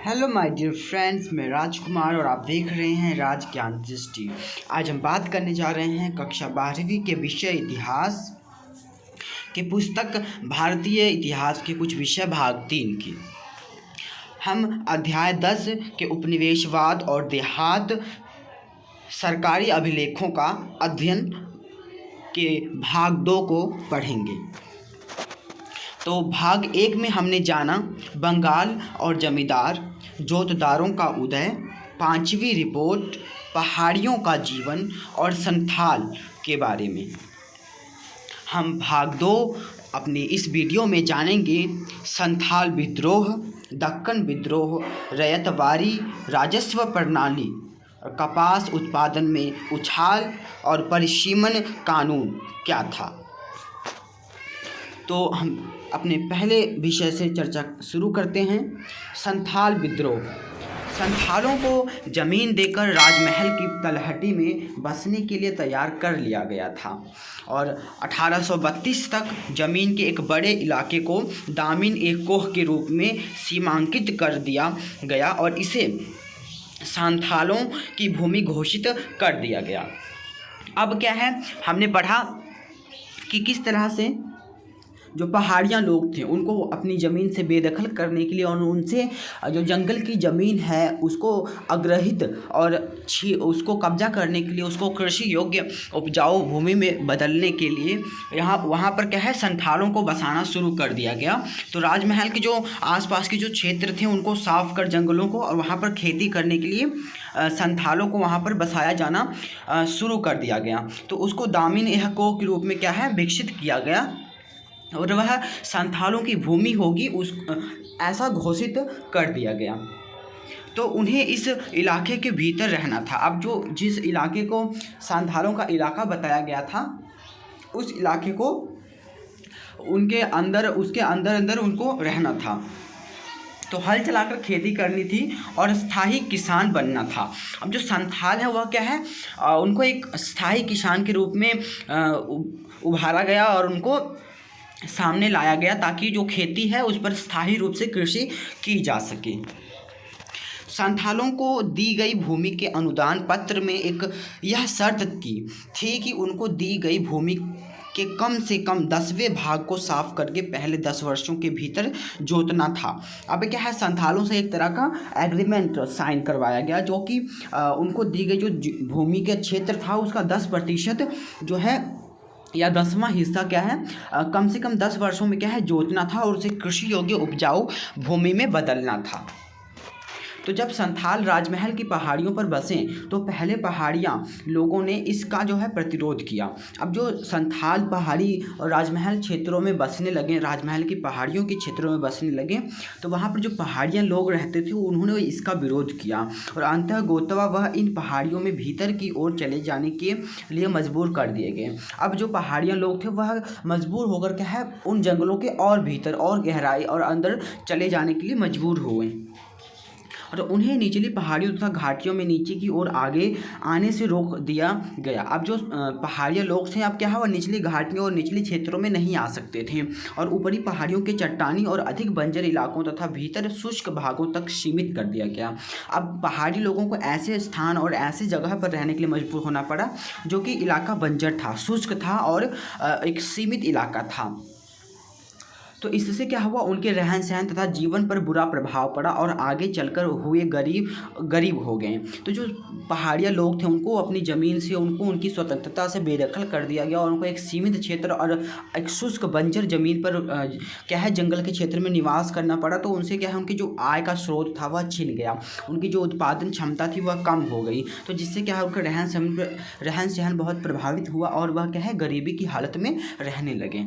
Hello my dear friends, मैं राजकुमार और आप देख रहे हैं राज ज्ञान दृष्टि। आज हम बात करने जा रहे हैं कक्षा 12वीं के विषय इतिहास के पुस्तक भारतीय इतिहास के कुछ विषय भाग 3 की। हम अध्याय 10 के उपनिवेशवाद और देहात सरकारी अभिलेखों का अध्ययन के भाग 2 को पढ़ेंगे। तो भाग 1 में हमने जाना बंगाल और जमींदार जोतदारों का उदय, 5वीं रिपोर्ट, पहाड़ियों का जीवन और संथाल के बारे में। हम भाग 2 अपने इस वीडियो में जानेंगे संथाल विद्रोह, दक्कन विद्रोह, रयतवारी, राजस्व प्रणाली, कपास उत्पादन में उछाल और परिसीमन कानून क्या था। तो हम अपने पहले विषय से चर्चा शुरू करते हैं। संथाल विद्रोह। संथालों को ज़मीन देकर राजमहल की तलहटी में बसने के लिए तैयार कर लिया गया था और 1832 तक ज़मीन के एक बड़े इलाके को दामिन एक कोह के रूप में सीमांकित कर दिया गया और इसे संथालों की भूमि घोषित कर दिया गया। अब क्या है, हमने पढ़ा कि किस तरह से जो पहाड़ियाँ लोग थे उनको अपनी ज़मीन से बेदखल करने के लिए और उनसे जो जंगल की ज़मीन है उसको अग्रहित और उसको कब्जा करने के लिए, उसको कृषि योग्य उपजाऊ भूमि में बदलने के लिए वहाँ पर क्या है, संथालों को बसाना शुरू कर दिया गया। तो राजमहल के जो आसपास के जो क्षेत्र थे उनको साफ कर जंगलों को और वहाँ पर खेती करने के लिए संथालों को वहाँ पर बसाया जाना शुरू कर दिया गया। तो उसको दामिन एह कोह के रूप में क्या है, विकसित किया गया और वह संथालों की भूमि होगी उस ऐसा घोषित कर दिया गया। तो उन्हें इस इलाके के भीतर रहना था। अब जिस इलाके को संथालों का इलाका बताया गया था उस इलाके को उसके अंदर उनको रहना था। तो हल चलाकर खेती करनी थी और स्थायी किसान बनना था। अब जो संथाल है वह क्या है, उनको एक स्थायी किसान के रूप में उभारा गया और उनको सामने लाया गया ताकि जो खेती है उस पर स्थायी रूप से कृषि की जा सके। संथालों को दी गई भूमि के अनुदान पत्र में एक यह शर्त थी कि उनको दी गई भूमि के कम से कम 10वें भाग को साफ करके पहले 10 वर्षों के भीतर जोतना था। अब क्या है, संथालों से एक तरह का एग्रीमेंट साइन करवाया गया जो कि उनको दी गई जो भूमि के क्षेत्र था उसका 10% जो है या 10वां हिस्सा क्या है, कम से कम 10 वर्षों में क्या है जोतना था और उसे कृषि योग्य उपजाऊ भूमि में बदलना था। तो जब संथाल राजमहल की पहाड़ियों पर बसे तो पहले पहाड़ियाँ लोगों ने इसका जो है प्रतिरोध किया। अब जो संथाल पहाड़ी और राजमहल क्षेत्रों में बसने लगे, राजमहल की पहाड़ियों के क्षेत्रों में बसने लगे, तो वहाँ पर जो पहाड़ियाँ लोग रहते थे उन्होंने इसका विरोध किया और अंततः गोतवा वह इन पहाड़ियों में भीतर की ओर चले जाने के लिए मजबूर कर दिए गए। अब जो पहाड़ियाँ लोग थे वह मजबूर होकर क्या है उन जंगलों के और भीतर और गहराई और अंदर चले जाने के लिए मजबूर हुए और उन्हें निचली पहाड़ियों तथा घाटियों में नीचे की ओर आगे आने से रोक दिया गया। अब जो पहाड़ियाँ लोग थे अब क्या है वह निचली घाटियों और निचले क्षेत्रों में नहीं आ सकते थे और ऊपरी पहाड़ियों के चट्टानी और अधिक बंजर इलाकों तथा भीतर शुष्क भागों तक सीमित कर दिया गया। अब पहाड़ी लोगों को ऐसे स्थान और ऐसी जगह पर रहने के लिए मजबूर होना पड़ा जो कि इलाका बंजर था, शुष्क था और एक सीमित इलाका था। तो इससे क्या हुआ, उनके रहन सहन तथा जीवन पर बुरा प्रभाव पड़ा और आगे चलकर हुए गरीब हो गए। तो जो पहाड़िया लोग थे उनको अपनी ज़मीन से उनकी स्वतंत्रता से बेदखल कर दिया गया और उनको एक सीमित क्षेत्र और एक शुष्क बंजर ज़मीन पर क्या है जंगल के क्षेत्र में निवास करना पड़ा। तो उनसे क्या है उनकी जो आय का स्रोत था वह छिन गया, उनकी जो उत्पादन क्षमता थी वह कम हो गई। तो जिससे क्या है उनका रहन सहन बहुत प्रभावित हुआ और वह क्या है गरीबी की हालत में रहने लगे।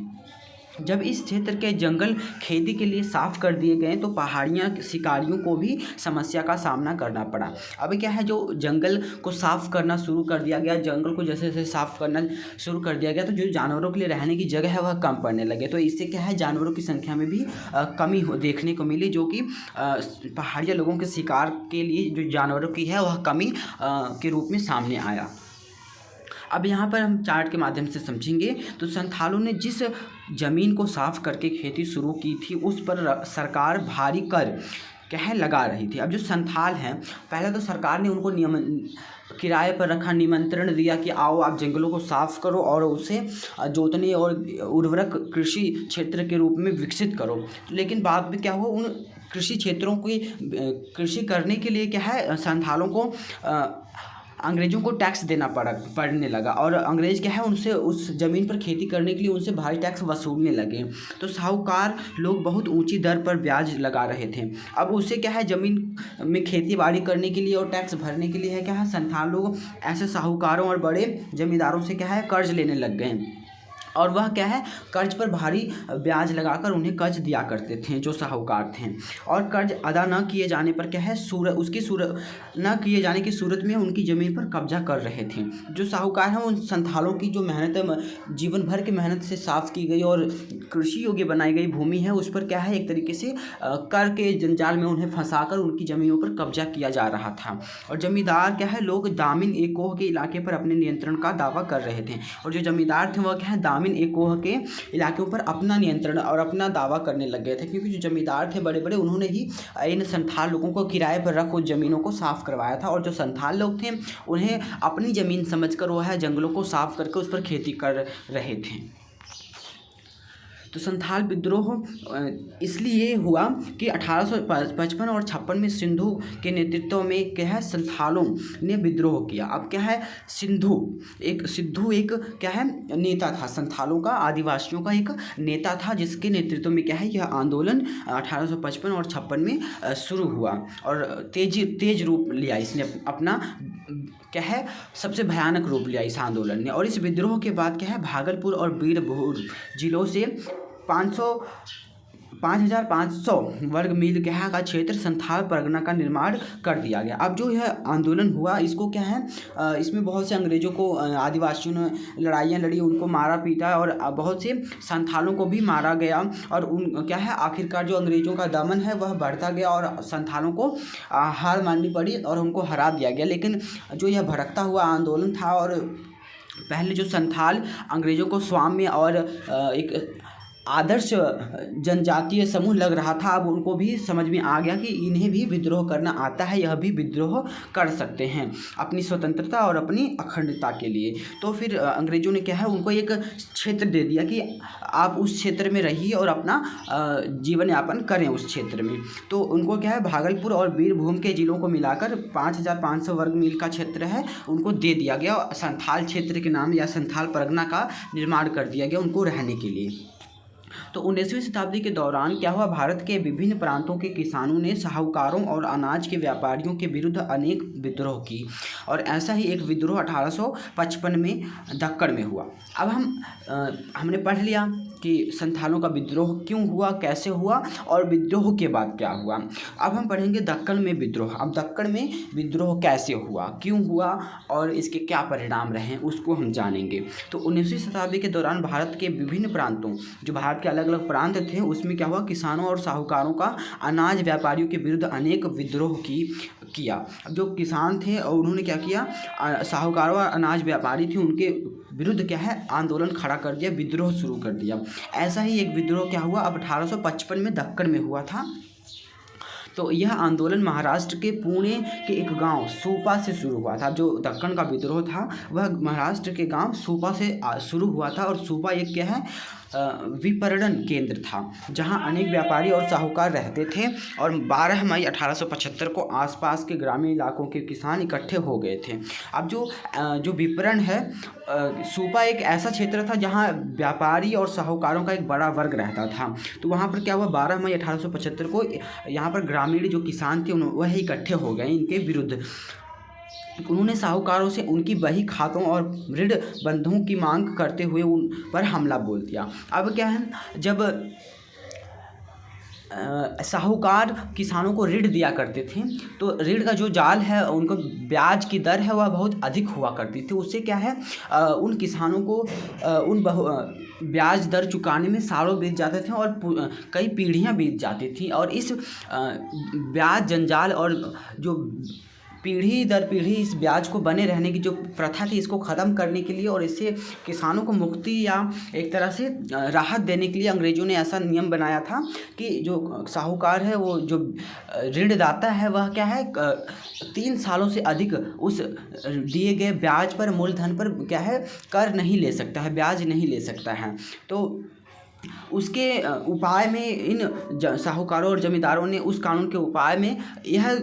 जब इस क्षेत्र के जंगल खेती के लिए साफ़ कर दिए गए तो पहाड़ियाँ शिकारियों को भी समस्या का सामना करना पड़ा। अब क्या है जो जंगल को साफ़ करना शुरू कर दिया गया, जंगल को जैसे जैसे साफ़ करना शुरू कर दिया गया तो जो जानवरों के लिए रहने की जगह है वह कम पड़ने लगे। तो इससे क्या है जानवरों की संख्या में भी कमी देखने को मिली, जो कि पहाड़िया लोगों के शिकार के लिए जो जानवरों की है वह कमी के रूप में सामने आया। अब यहाँ पर हम चार्ट के माध्यम से समझेंगे। तो संथालों ने जिस ज़मीन को साफ करके खेती शुरू की थी उस पर सरकार भारी कर क्या है लगा रही थी। अब जो संथाल हैं, पहले तो सरकार ने उनको किराए पर रखा, निमंत्रण दिया कि आओ आप जंगलों को साफ करो और उसे जोतने और उर्वरक कृषि क्षेत्र के रूप में विकसित करो। लेकिन बाद में क्या हुआ, उन कृषि क्षेत्रों की कृषि करने के लिए क्या है संथालों को अंग्रेज़ों को टैक्स देना पड़ने लगा, और अंग्रेज़ क्या है उनसे उस ज़मीन पर खेती करने के लिए उनसे भारी टैक्स वसूलने लगे। तो साहूकार लोग बहुत ऊंची दर पर ब्याज लगा रहे थे। अब उससे क्या है ज़मीन में खेती बाड़ी करने के लिए और टैक्स भरने के लिए है क्या है संथाल लोग ऐसे साहूकारों और बड़े ज़मींदारों से क्या है कर्ज लेने लग गए, और वह क्या है कर्ज पर भारी ब्याज लगाकर उन्हें कर्ज दिया करते थे जो साहूकार थे। और कर्ज अदा न किए जाने पर क्या है न किए जाने की सूरत में उनकी ज़मीन पर कब्जा कर रहे थे। जो साहूकार हैं उन संथालों की जो मेहनत जीवन भर की मेहनत से साफ़ की गई और कृषि योग्य बनाई गई भूमि है, उस पर क्या है एक तरीके से कर के जंजाल में उन्हें फंसाकर उनकी ज़मीनों पर कब्जा किया जा रहा था। और जमींदार क्या है लोग दामिन एकोह के इलाके पर अपने नियंत्रण का दावा कर रहे थे, और जो जमींदार थे वह क्या है दामिन एकोह के इलाकों पर अपना नियंत्रण और अपना दावा करने लग गए थे, क्योंकि जो जमींदार थे बड़े बड़े उन्होंने ही इन संथाल लोगों को किराए पर रख उस ज़मीनों को साफ़ करवाया था। और जो संथाल लोग थे उन्हें अपनी ज़मीन समझकर वो है जंगलों को साफ़ करके उस पर खेती कर रहे थे। तो संथाल विद्रोह इसलिए हुआ कि 1855 और 56 में सिंधु के नेतृत्व में क्या है संथालों ने विद्रोह किया। अब क्या है सिद्धू एक क्या है नेता था, संथालों का आदिवासियों का एक नेता था, जिसके नेतृत्व में क्या है यह आंदोलन 1855 और 56 में शुरू हुआ और तेज रूप लिया। इसने अपना क्या है सबसे भयानक रूप लिया इस आंदोलन ने। और इस विद्रोह के बाद क्या है भागलपुर और बीरभूम जिलों से 5500 वर्ग मील का क्षेत्र संथाल परगना का निर्माण कर दिया गया। अब जो यह आंदोलन हुआ इसको क्या है इसमें बहुत से अंग्रेज़ों को आदिवासियों ने लड़ाइयाँ लड़ी, उनको मारा पीटा और बहुत से संथालों को भी मारा गया। और उन क्या है आखिरकार जो अंग्रेज़ों का दमन है वह बढ़ता गया और संथालों को हार माननी पड़ी और उनको हरा दिया गया। लेकिन जो यह भड़कता हुआ आंदोलन था, और पहले जो संथाल अंग्रेज़ों को स्वाम्य और एक आदर्श जनजातीय समूह लग रहा था, अब उनको भी समझ में आ गया कि इन्हें भी विद्रोह करना आता है, यह भी विद्रोह कर सकते हैं अपनी स्वतंत्रता और अपनी अखंडता के लिए। तो फिर अंग्रेज़ों ने क्या है उनको एक क्षेत्र दे दिया कि आप उस क्षेत्र में रहिए और अपना जीवन यापन करें उस क्षेत्र में। तो उनको क्या है भागलपुर और बीरभूम के ज़िलों को मिलाकर 5500 वर्ग मील का क्षेत्र है उनको दे दिया गया, संथाल क्षेत्र के नाम या संथाल परगना का निर्माण कर दिया गया उनको रहने के लिए। तो 19वीं शताब्दी के दौरान क्या हुआ भारत के विभिन्न प्रांतों के किसानों ने साहूकारों और अनाज के व्यापारियों के विरुद्ध अनेक विद्रोह की, और ऐसा ही एक विद्रोह 1855 में दक्कन में हुआ। अब हमने पढ़ लिया कि संथालों का विद्रोह क्यों हुआ, कैसे हुआ और विद्रोह के बाद क्या हुआ। अब हम पढ़ेंगे दक्कन में विद्रोह। अब दक्कन में विद्रोह कैसे हुआ, क्यों हुआ और इसके क्या परिणाम रहे उसको हम जानेंगे। तो 19वीं शताब्दी के दौरान भारत के विभिन्न प्रांतों, जो भारत के अलग अलग प्रांत थे, उसमें क्या हुआ किसानों और साहूकारों का अनाज व्यापारियों के विरुद्ध अनेक विद्रोह किया। अब जो किसान थे और उन्होंने क्या किया साहूकारों और अनाज व्यापारी थे उनके विरुद्ध क्या है आंदोलन खड़ा कर दिया, विद्रोह शुरू कर दिया। ऐसा ही एक विद्रोह क्या हुआ अब 1855 में दक्कन में हुआ था। तो यह आंदोलन महाराष्ट्र के पुणे के एक गांव सूपा से शुरू हुआ था। जो दक्कन का विद्रोह था वह महाराष्ट्र के गांव सूपा से शुरू हुआ था, और सूपा एक क्या है विपणन केंद्र था जहां अनेक व्यापारी और साहूकार रहते थे। और 12 मई 1875 को आसपास के ग्रामीण इलाकों के किसान इकट्ठे हो गए थे। अब जो विपणन है सूपा एक ऐसा क्षेत्र था जहां व्यापारी और साहूकारों का एक बड़ा वर्ग रहता था। तो वहां पर क्या हुआ 12 मई 1875 को यहाँ पर ग्रामीण जो किसान थे वह इकट्ठे हो गए इनके विरुद्ध। उन्होंने साहूकारों से उनकी बही खातों और ऋण बंधुओं की मांग करते हुए उन पर हमला बोल दिया। अब क्या है जब साहूकार किसानों को ऋण दिया करते थे तो ऋण का जो जाल है उनको ब्याज की दर है वह बहुत अधिक हुआ करती थी। उससे क्या है उन किसानों को ब्याज दर चुकाने में सालों बीत जाते थे और कई पीढ़ियां बीत जाती थी। और इस ब्याज जंजाल और जो पीढ़ी दर पीढ़ी इस ब्याज को बने रहने की जो प्रथा थी इसको ख़त्म करने के लिए और इससे किसानों को मुक्ति या एक तरह से राहत देने के लिए अंग्रेज़ों ने ऐसा नियम बनाया था कि जो साहूकार है वो जो ऋणदाता है वह क्या है 3 सालों से अधिक उस दिए गए ब्याज पर मूलधन पर क्या है कर नहीं ले सकता है, ब्याज नहीं ले सकता है। तो उसके उपाय में इन साहूकारों और जमींदारों ने उस कानून के उपाय में यह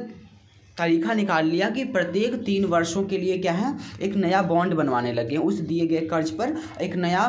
तरीका निकाल लिया कि प्रत्येक 3 वर्षों के लिए क्या है एक नया बॉन्ड बनवाने लगे, उस दिए गए कर्ज पर एक नया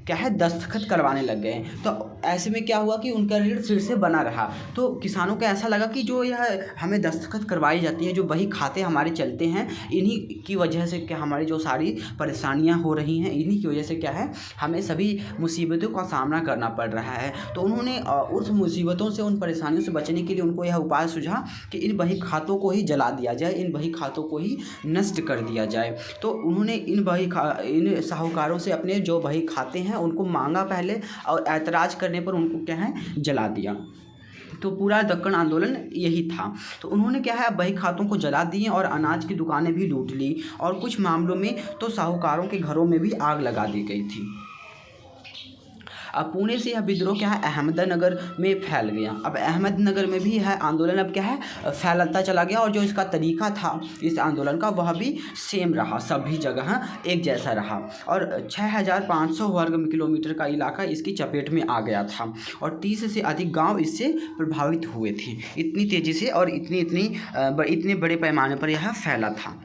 क्या है दस्तखत करवाने लग गए। तो ऐसे में क्या हुआ कि उनका ऋण फिर से बना रहा। तो किसानों को ऐसा लगा कि जो यह हमें दस्तखत करवाई जाती है, जो बही खाते हमारे चलते हैं, इन्हीं की वजह से क्या हमारी जो सारी परेशानियां हो रही हैं, इन्हीं की वजह से क्या है हमें सभी मुसीबतों का सामना करना पड़ रहा है। तो उन्होंने उस मुसीबतों से, उन परेशानियों से बचने के लिए उनको यह उपाय सूझा कि इन बही खातों को ही जला दिया जाए, इन बही खातों को ही नष्ट कर दिया जाए। तो उन्होंने इन साहूकारों से अपने जो बही खाते हैं उनको मांगा पहले और ऐतराज़ करने पर उनको क्या है जला दिया। तो पूरा दक्कन आंदोलन यही था। तो उन्होंने क्या है बही खातों को जला दिए और अनाज की दुकानें भी लूट ली और कुछ मामलों में तो साहूकारों के घरों में भी आग लगा दी गई थी। अब पुणे से यह विद्रोह क्या है अहमदनगर में फैल गया। अब अहमदनगर में भी यह आंदोलन अब क्या है फैलता चला गया और जो इसका तरीका था इस आंदोलन का वह भी सेम रहा, सभी जगह एक जैसा रहा और 6500 वर्ग किलोमीटर का इलाका इसकी चपेट में आ गया था और 30 से अधिक गांव इससे प्रभावित हुए थे। इतनी तेज़ी से और इतने बड़े पैमाने पर यह फैला था।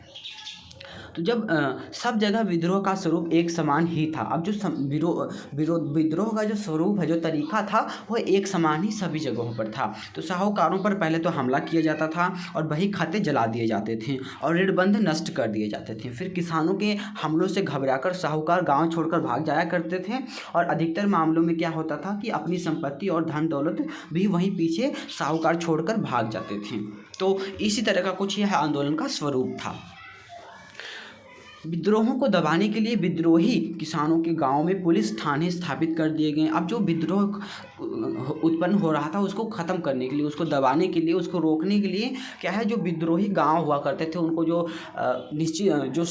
तो जब सब जगह विद्रोह का स्वरूप एक समान ही था। अब जो विद्रोह का जो स्वरूप है, जो तरीका था, वह एक समान ही सभी जगहों पर था। तो साहूकारों पर पहले तो हमला किया जाता था और बही खाते जला दिए जाते थे और ऋणबंध नष्ट कर दिए जाते थे। फिर किसानों के हमलों से घबराकर साहूकार गाँव छोड़कर भाग जाया करते थे और अधिकतर मामलों में क्या होता था कि अपनी संपत्ति और धन दौलत भी वहीं पीछे साहूकार छोड़कर भाग जाते थे। तो इसी तरह का कुछ यह आंदोलन का स्वरूप था। विद्रोहों को दबाने के लिए विद्रोही किसानों के गांव में पुलिस थाने स्थापित कर दिए गए। अब जो विद्रोह उत्पन्न हो रहा था उसको ख़त्म करने के लिए, उसको दबाने के लिए, उसको रोकने के लिए क्या है जो विद्रोही गांव हुआ करते थे उनको जो निश्चित जो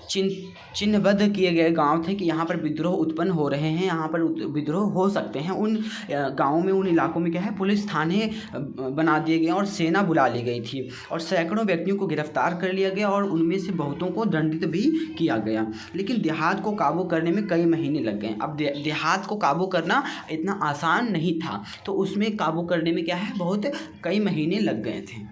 चिन्हबद्ध किए गए गांव थे कि यहाँ पर विद्रोह उत्पन्न हो रहे हैं, यहाँ पर विद्रोह हो सकते हैं, उन गाँवों में, उन इलाकों में क्या है पुलिस थाने बना दिए गए और सेना बुला ली गई थी और सैकड़ों व्यक्तियों को गिरफ्तार कर लिया गया और उनमें से बहुतों को दंडित भी किया गया। लेकिन देहात को काबू करने में कई महीने लग गए। अब देहात को काबू करना इतना आसान नहीं था, तो उसमें काबू करने में क्या है बहुत कई महीने लग गए थे।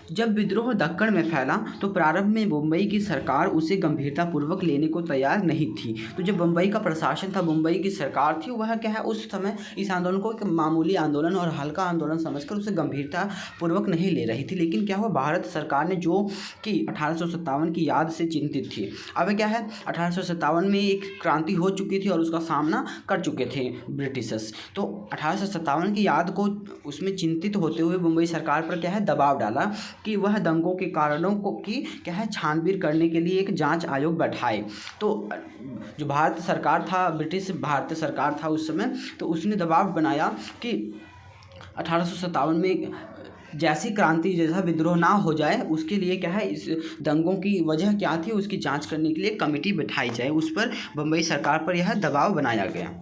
जब विद्रोह दक्कन में फैला तो प्रारंभ में मुंबई की सरकार उसे गंभीरतापूर्वक लेने को तैयार नहीं थी। तो जब मुंबई का प्रशासन था, मुंबई की सरकार थी, वह क्या है उस समय इस आंदोलन को एक मामूली आंदोलन और हल्का आंदोलन समझकर उसे गंभीरतापूर्वक नहीं ले रही थी। लेकिन क्या हुआ, भारत सरकार ने जो कि 1857 की याद से चिंतित थी। अब क्या है 1857 में एक क्रांति हो चुकी थी और उसका सामना कर चुके थे ब्रिटिशर्स। तो 1857 की याद को उसमें चिंतित होते हुए मुंबई सरकार पर क्या है दबाव डाला कि वह दंगों के कारणों को की क्या है छानबीन करने के लिए एक जांच आयोग बैठाए। तो जो भारत सरकार था, ब्रिटिश भारतीय सरकार था उस समय, तो उसने दबाव बनाया कि 1857 में जैसी क्रांति जैसा विद्रोह ना हो जाए, उसके लिए क्या है इस दंगों की वजह क्या थी उसकी जांच करने के लिए कमेटी बैठाई जाए। उस पर बम्बई सरकार पर यह दबाव बनाया गया।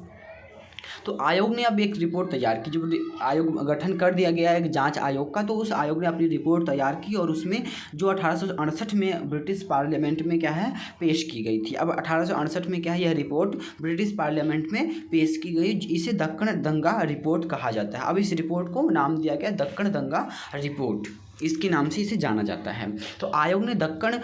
तो आयोग ने अब एक रिपोर्ट तैयार की, जब आयोग गठन कर दिया गया एक जांच आयोग का, तो उस आयोग ने अपनी रिपोर्ट तैयार की और उसमें जो 1868 में ब्रिटिश पार्लियामेंट में क्या है पेश की गई थी। अब 1868 में क्या है यह रिपोर्ट ब्रिटिश पार्लियामेंट में पेश की गई, इसे दक्कन दंगा रिपोर्ट कहा जाता है। अब इस रिपोर्ट को नाम दिया गया दक्कन दंगा रिपोर्ट, इसके नाम से इसे जाना जाता है। तो आयोग ने दक्कन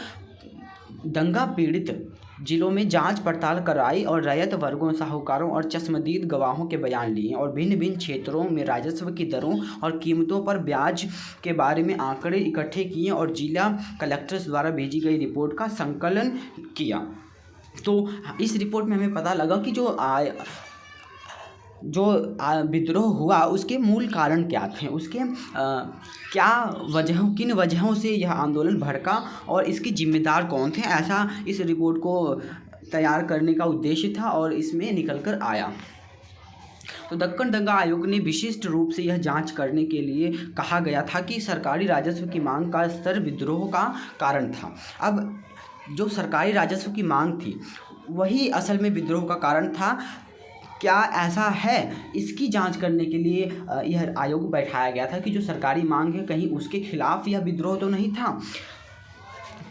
दंगा पीड़ित जिलों में जांच पड़ताल कराई और रैयत वर्गों, साहूकारों और चश्मदीद गवाहों के बयान लिए और भिन्न भिन्न क्षेत्रों में राजस्व की दरों और कीमतों पर ब्याज के बारे में आंकड़े इकट्ठे किए और जिला कलेक्टर्स द्वारा भेजी गई रिपोर्ट का संकलन किया। तो इस रिपोर्ट में हमें पता लगा कि जो विद्रोह हुआ उसके मूल कारण क्या थे, उसके किन वजहों से यह आंदोलन भड़का और इसके जिम्मेदार कौन थे, ऐसा इस रिपोर्ट को तैयार करने का उद्देश्य था और इसमें निकल कर आया। तो दक्कन दंगा आयोग ने विशिष्ट रूप से यह जांच करने के लिए कहा गया था कि सरकारी राजस्व की मांग का स्तर विद्रोह का कारण था। अब जो सरकारी राजस्व की मांग थी वही असल में विद्रोह का कारण था। क्या ऐसा है, इसकी जांच करने के लिए यह आयोग बैठाया गया था कि जो सरकारी मांग है कहीं उसके खिलाफ यह विद्रोह तो नहीं था।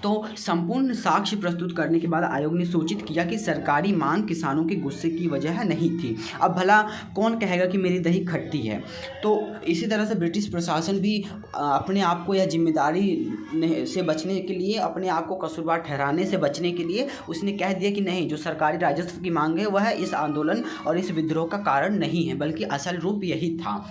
तो संपूर्ण साक्ष्य प्रस्तुत करने के बाद आयोग ने सूचित किया कि सरकारी मांग किसानों के गुस्से की वजह नहीं थी। अब भला कौन कहेगा कि मेरी दही खट्टी है। तो इसी तरह से ब्रिटिश प्रशासन भी अपने आप को यह जिम्मेदारी से बचने के लिए, अपने आप को कसूरवार ठहराने से बचने के लिए उसने कह दिया कि नहीं, जो सरकारी राजस्व की मांग है वह इस आंदोलन और इस विद्रोह का कारण नहीं है, बल्कि असल रूप यही था।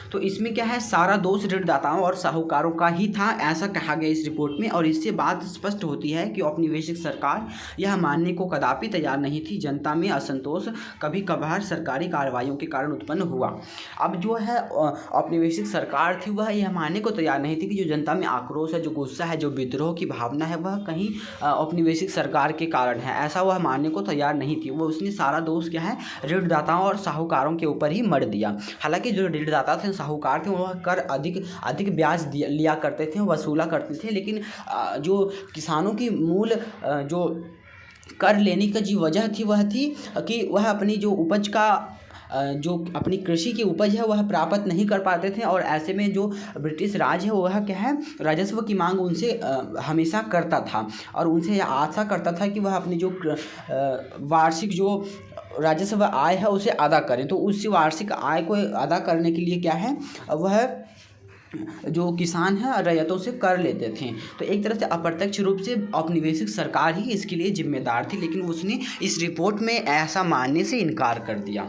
तो इसमें क्या है, सारा दोष ऋणदाताओं और साहूकारों का ही था, ऐसा कहा गया इस रिपोर्ट में। और इससे बात स्पष्ट होती है कि औपनिवेशिक सरकार यह मानने को कदापि तैयार नहीं थी। जनता में असंतोष कभी कभार सरकारी कार्रवाइयों के कारण उत्पन्न हुआ। अब जो है औपनिवेशिक सरकार थी वह यह मानने को तैयार नहीं थी कि जो जनता में आक्रोश है, जो गुस्सा है, जो विद्रोह की भावना है वह कहीं औपनिवेशिक सरकार के कारण है, ऐसा वह मानने को तैयार नहीं थी। वो उसने सारा दोष क्या है ऋणदाताओं और साहूकारों के ऊपर ही मढ़ दिया। हालांकि जो ऋणदाता थे, साहूकार थे, वह कर अधिक ब्याज लिया करते थे, वसूला करते थे, लेकिन जो किसानों की मूल जो कर लेने का जो वजह थी वह थी कि वह अपनी जो उपज का जो अपनी कृषि की उपज है वह प्राप्त नहीं कर पाते थे। और ऐसे में जो ब्रिटिश राज है वह क्या है राजस्व की मांग उनसे हमेशा करता था और उनसे यह आशा करता था कि वह अपनी जो वार्षिक जो राजस्व आय है उसे अदा करें। तो उस वार्षिक आय को अदा करने के लिए क्या है वह जो किसान है रैयतों से कर लेते थे। तो एक तरह से अप्रत्यक्ष रूप से औपनिवेशिक सरकार ही इसके लिए जिम्मेदार थी, लेकिन उसने इस रिपोर्ट में ऐसा मानने से इनकार कर दिया।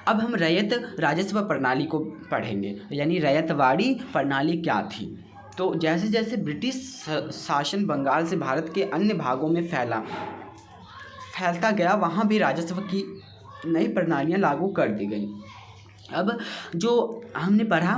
अब हम रैयत राजस्व प्रणाली को पढ़ेंगे, यानी रैयतवाड़ी प्रणाली क्या थी। तो जैसे जैसे ब्रिटिश शासन बंगाल से भारत के अन्य भागों में फैलता गया, वहाँ भी राजस्व की नई प्रणालियाँ लागू कर दी गई। अब जो हमने पढ़ा,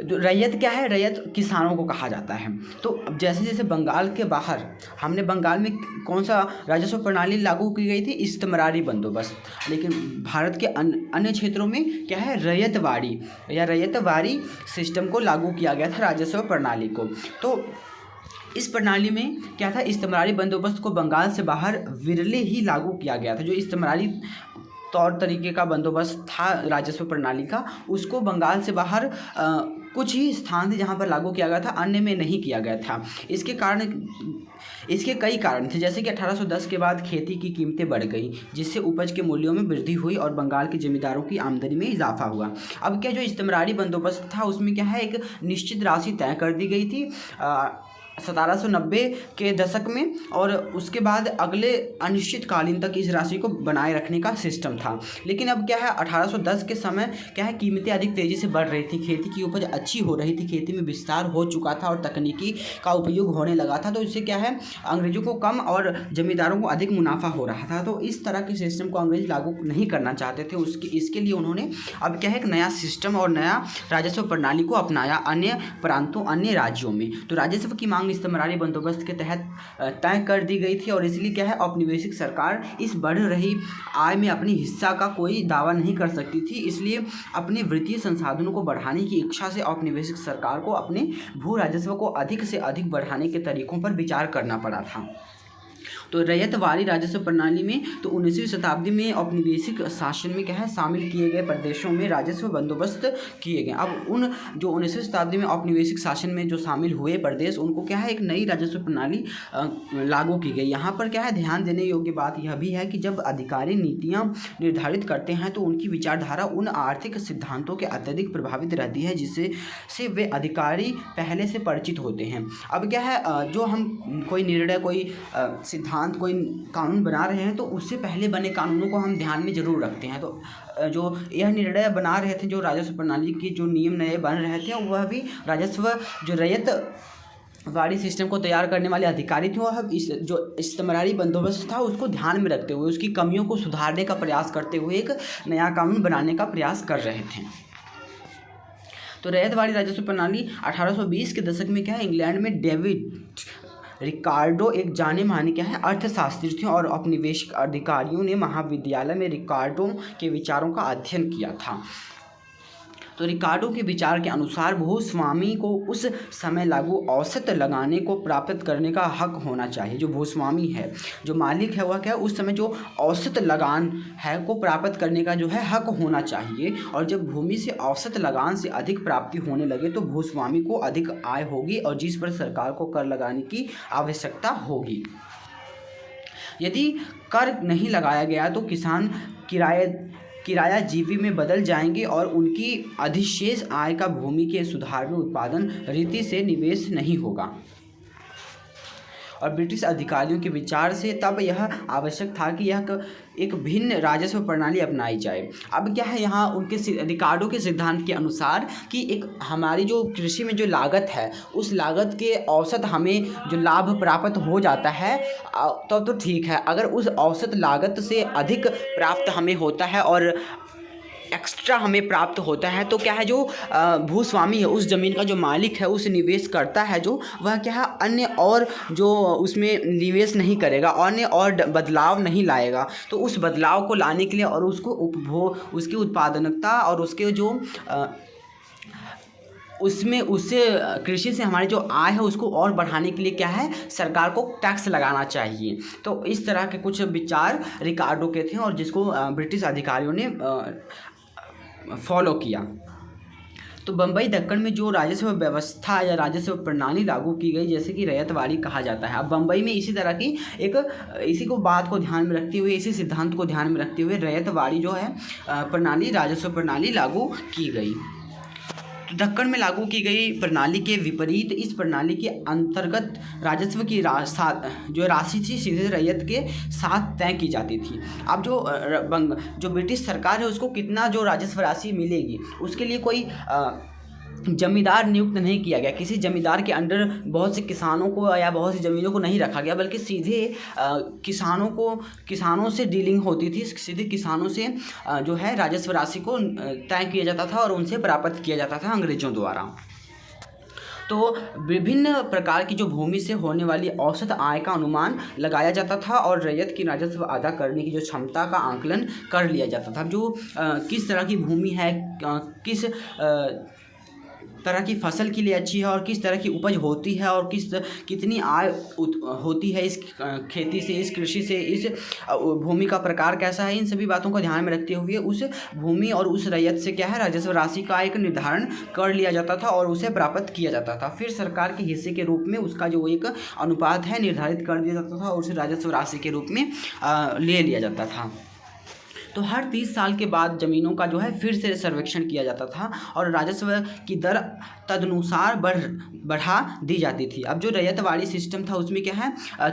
जो रैयत क्या है, रैयत किसानों को कहा जाता है। तो अब जैसे जैसे बंगाल के बाहर हमने बंगाल में कौन सा राजस्व प्रणाली लागू की गई थी, इस्तेमरारी बंदोबस्त। लेकिन भारत के अन्य क्षेत्रों में क्या है रैयतवाड़ी या रैयतवाड़ी सिस्टम को लागू किया गया था, राजस्व प्रणाली को। तो इस प्रणाली में क्या था, इस्तेमरारी बंदोबस्त को बंगाल से बाहर विरले ही लागू किया गया था। जो इस्तेमरारी तौर तरीके का बंदोबस्त था राजस्व प्रणाली का, उसको बंगाल से बाहर कुछ ही स्थान थे जहाँ पर लागू किया गया था, अन्य में नहीं किया गया था। इसके कई कारण थे, जैसे कि 1810 के बाद खेती की कीमतें बढ़ गई, जिससे उपज के मूल्यों में वृद्धि हुई और बंगाल के जमींदारों की आमदनी में इजाफा हुआ। अब क्या जो इस्तेमरारी बंदोबस्त था उसमें क्या है एक निश्चित राशि तय कर दी गई थी 1790 के दशक में, और उसके बाद अगले अनिश्चितकालीन तक इस राशि को बनाए रखने का सिस्टम था। लेकिन अब क्या है 1810 के समय क्या है कीमतें अधिक तेज़ी से बढ़ रही थी, खेती की उपज अच्छी हो रही थी, खेती में विस्तार हो चुका था और तकनीकी का उपयोग होने लगा था। तो इससे क्या है अंग्रेज़ों को कम और जमींदारों को अधिक मुनाफा हो रहा था। तो इस तरह के सिस्टम को अंग्रेज लागू नहीं करना चाहते थे। इसके लिए उन्होंने अब क्या है एक नया सिस्टम और नया राजस्व प्रणाली को अपनाया अन्य प्रांतों, अन्य राज्यों में। तो राजस्व की मांग इस्तेमरारी बंदोबस्त के तहत तय कर दी गई थी और इसलिए क्या है औपनिवेशिक सरकार इस बढ़ रही आय में अपनी हिस्सा का कोई दावा नहीं कर सकती थी। इसलिए अपने वित्तीय संसाधनों को बढ़ाने की इच्छा से औपनिवेशिक सरकार को अपने भू राजस्व को अधिक से अधिक बढ़ाने के तरीकों पर विचार करना पड़ा था। तो रैयतवाड़ी राजस्व प्रणाली में तो 19वीं शताब्दी में औपनिवेशिक शासन में क्या है शामिल किए गए प्रदेशों में राजस्व बंदोबस्त किए गए। अब उन जो 19वीं शताब्दी में औपनिवेशिक शासन में जो शामिल हुए प्रदेश, उनको क्या है एक नई राजस्व प्रणाली लागू की गई। यहाँ पर क्या है ध्यान देने योग्य बात यह भी है कि जब अधिकारी नीतियाँ निर्धारित करते हैं तो उनकी विचारधारा उन आर्थिक सिद्धांतों के अत्यधिक प्रभावित रहती है जिससे वे अधिकारी पहले से परिचित होते हैं। अब क्या है जो हम कोई निर्णय, कोई सिद्धांत, कोई कानून बना रहे हैं तो उससे पहले बने कानूनों को हम ध्यान में ज़रूर रखते हैं। तो जो यह निर्णय बना रहे थे, जो राजस्व प्रणाली के जो नियम नए बन रहे थे, वह भी राजस्व जो रैयतवाड़ी सिस्टम को तैयार करने वाले अधिकारी थे, वह जो इस्तेमरारी बंदोबस्त था उसको ध्यान में रखते हुए, उसकी कमियों को सुधारने का प्रयास करते हुए एक नया कानून बनाने का प्रयास कर रहे थे। तो रैयतवाड़ी राजस्व प्रणाली 1820 के दशक में क्या है इंग्लैंड में डेविड रिकार्डो एक जाने माने क्या है अर्थशास्त्री थे और औपनिवेशिक अधिकारियों ने महाविद्यालय में रिकार्डो के विचारों का अध्ययन किया था। तो रिकार्डो के विचार के अनुसार भूस्वामी को उस समय लागू औसत लगाने को प्राप्त करने का हक होना चाहिए। जो भूस्वामी है, जो मालिक है, वह क्या है उस समय जो औसत लगान है को प्राप्त करने का जो है हक होना चाहिए। और जब भूमि से औसत लगान से अधिक प्राप्ति होने लगे तो भूस्वामी को अधिक आय होगी और जिस पर सरकार को कर लगाने की आवश्यकता होगी। यदि कर नहीं लगाया गया तो किसान किरायाजीवी में बदल जाएंगे और उनकी अधिशेष आय का भूमि के सुधार में उत्पादन रीति से निवेश नहीं होगा। और ब्रिटिश अधिकारियों के विचार से तब यह आवश्यक था कि यह एक भिन्न राजस्व प्रणाली अपनाई जाए। अब क्या है यहाँ उनके रिकार्डो के सिद्धांत के अनुसार कि एक हमारी जो कृषि में जो लागत है उस लागत के औसत हमें जो लाभ प्राप्त हो जाता है तो ठीक है। अगर उस औसत लागत से अधिक प्राप्त हमें होता है और एक्स्ट्रा हमें प्राप्त होता है तो क्या है जो भूस्वामी है, उस ज़मीन का जो मालिक है, उस निवेश करता है जो वह क्या है अन्य और जो उसमें निवेश नहीं करेगा, अन्य और बदलाव नहीं लाएगा। तो उस बदलाव को लाने के लिए और उसको उसकी उत्पादकता और उसके जो उसमें उससे कृषि से हमारी जो आय है उसको और बढ़ाने के लिए क्या है सरकार को टैक्स लगाना चाहिए। तो इस तरह के कुछ विचार रिकार्डो के थे और जिसको ब्रिटिश अधिकारियों ने फॉलो किया। तो बम्बई दक्कन में जो राजस्व व्यवस्था या राजस्व प्रणाली लागू की गई जैसे कि रैयतवाड़ी कहा जाता है। अब बम्बई में इसी तरह की इसी को बात को ध्यान में रखते हुए, इसी सिद्धांत को ध्यान में रखते हुए रैयतवाड़ी जो है प्रणाली, राजस्व प्रणाली लागू की गई। तो दक्कन में लागू की गई प्रणाली के विपरीत इस प्रणाली के अंतर्गत राजस्व की जो राशि थी सीधे रैयत के साथ तय की जाती थी। अब जो ब्रिटिश सरकार है उसको कितना जो राजस्व राशि मिलेगी उसके लिए कोई जमींदार नियुक्त नहीं किया गया। किसी जमींदार के अंडर बहुत से किसानों को या बहुत सी ज़मीनों को नहीं रखा गया, बल्कि सीधे किसानों से डीलिंग होती थी। सीधे किसानों से जो है राजस्व राशि को तय किया जाता था और उनसे प्राप्त किया जाता था अंग्रेज़ों द्वारा। तो विभिन्न प्रकार की जो भूमि से होने वाली औसत आय का अनुमान लगाया जाता था और रैयत की राजस्व अदा करने की जो क्षमता का आंकलन कर लिया जाता था। जो किस तरह की भूमि है, किस तरह की फसल के लिए अच्छी है और किस तरह की उपज होती है और कितनी आय होती है इस खेती से, इस कृषि से, इस भूमि का प्रकार कैसा है, इन सभी बातों को ध्यान में रखते हुए उस भूमि और उस रैयत से क्या है राजस्व राशि का एक निर्धारण कर लिया जाता था और उसे प्राप्त किया जाता था। फिर सरकार के हिस्से के रूप में उसका जो एक अनुपात है निर्धारित कर दिया जाता था और उसे राजस्व राशि के रूप में ले लिया जाता था। तो हर 30 साल के बाद ज़मीनों का जो है फिर से सर्वेक्षण किया जाता था और राजस्व की दर तदनुसार बढ़ा दी जाती थी। अब जो रैयतवाड़ी सिस्टम था उसमें क्या है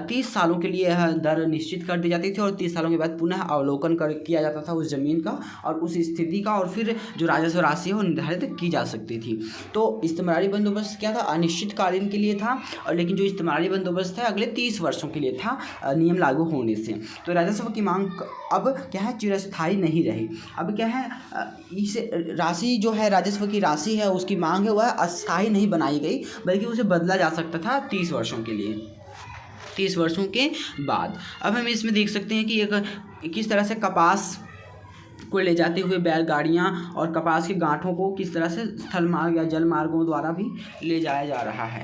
30 सालों के लिए यह दर निश्चित कर दी जाती थी और 30 सालों के बाद पुनः अवलोकन किया जाता था उस ज़मीन का और उस स्थिति का और फिर जो राजस्व राशि है वो निर्धारित की जा सकती थी। तो इस्तेमारी बंदोबस्त क्या था अनिश्चितकालीन के लिए था और लेकिन जो इस्तेमारी बंदोबस्त है अगले 30 वर्षों के लिए था नियम लागू होने से। तो राजस्व की मांग अब क्या है चिरस्थायी नहीं रही। अब क्या है इस राशि जो है राजस्व की राशि है उसकी मांग है वह अस्थायी नहीं बनाई गई बल्कि उसे बदला जा सकता था 30 वर्षों के लिए, 30 वर्षों के बाद। अब हम इसमें देख सकते हैं कि किस तरह से कपास को ले जाते हुए बैलगाड़ियाँ और कपास के गांठों को किस तरह से स्थल मार्ग या जल मार्गों द्वारा भी ले जाया जा रहा है।